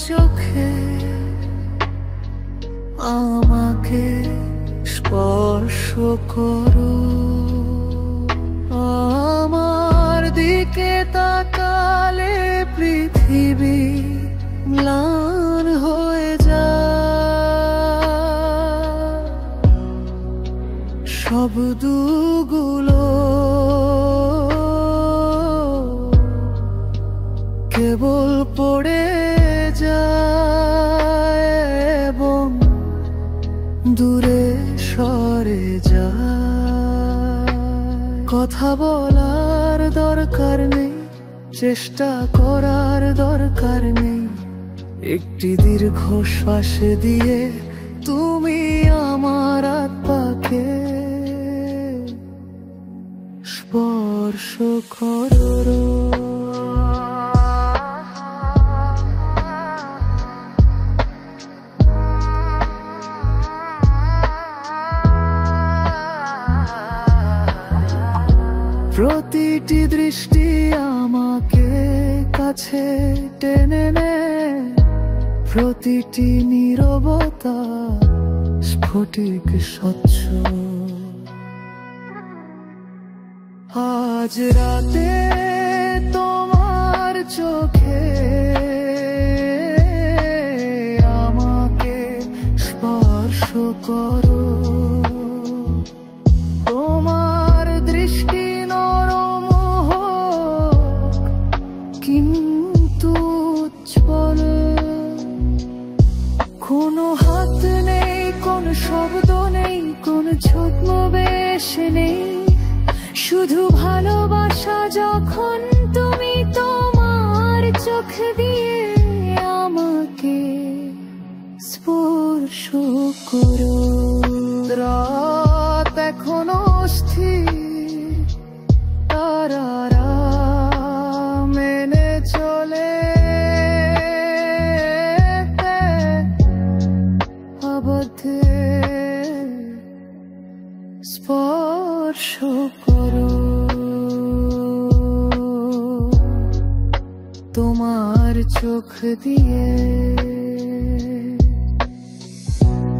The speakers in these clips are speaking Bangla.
চোখে আমাকে স্পর্শ করো, আমার দিকে তাকালে পৃথিবী ম্লান হয়ে যায়। শব্দগুলো কেবল পড়ে যায় এবং দূরে সরে যায়। কথা বলার দরকার নেই, চেষ্টা করার দরকার নেই, একটি দীর্ঘ শ্বাস দিয়ে তুমি আমার আত্মাকে স্পর্শ করো। প্রতিটি দৃষ্টি আমাকে কাছে টেনে নেয়, প্রতিটি নীরবতা স্ফটিক স্বচ্ছ। আজ রাতে তোমার চোখে আমাকে স্পর্শ করো, তোমার দৃষ্টি নরম হোক কিন্তু উজ্জ্বল। কোনো হাত নেই, কোনো শব্দ নেই, কোনো ছদ্মবেশ নেই, শুধু ভালোবাসা। যখন তুমি তোমার চোখ দিয়ে আমাকে স্পর্শ করো, রাত এখনো স্থির, তারারা মেনে চলে, আবদ্ধে স্পর্শ করো, তোমার চোখ দিয়ে।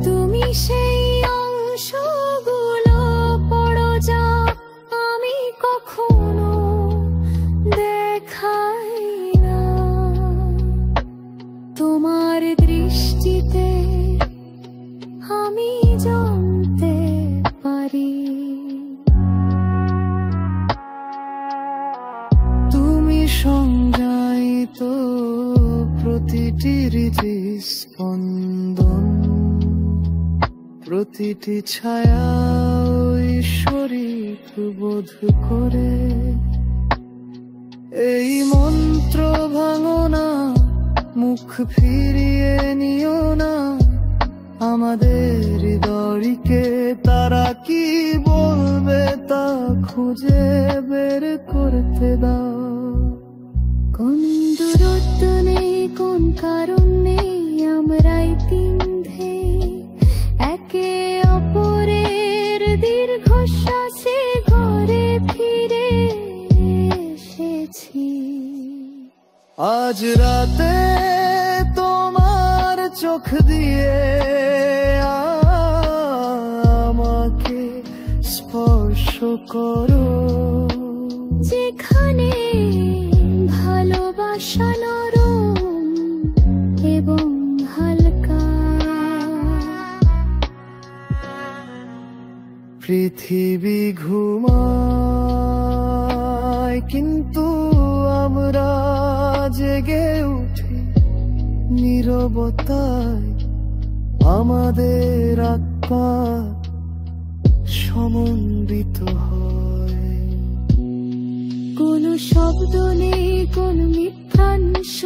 তুমি সেই অংশগুলো পড়ো যা আমি কখনো দেখাই না, তোমার দৃষ্টিতে আমি জানতে পারি তুমি সংজ্ঞায়িত প্রতিটি হৃদস্পন্দন, প্রতিটি ছায়া ঈশ্বরী বোধ করে। এই মন্ত্র ভাঙো না, মুখ ফিরিয়ে নিও না, আমাদের হৃদয়কে তারা কি বলবে তা খুঁজে বের করতে দাও। কোন দূরত্ব নেই, কোন কারণ নেই, আমরাই তিনধে একে অপরের দীর্ঘশ্বাসে ঘরে ফিরে এসেছি। আজ রাতে তোমার চোখ দিয়ে আমাকে স্পর্শ করো, যেখানে ভালোবাসা নরম এবং হালকা। পৃথিবী ঘুমায় কিন্তু আমরা জেগে উঠি নীরবতায়, আমাদের আত্মা সমন্বিত হয়। কোনো শব্দ নেই, কোনো মিথ্যাংশ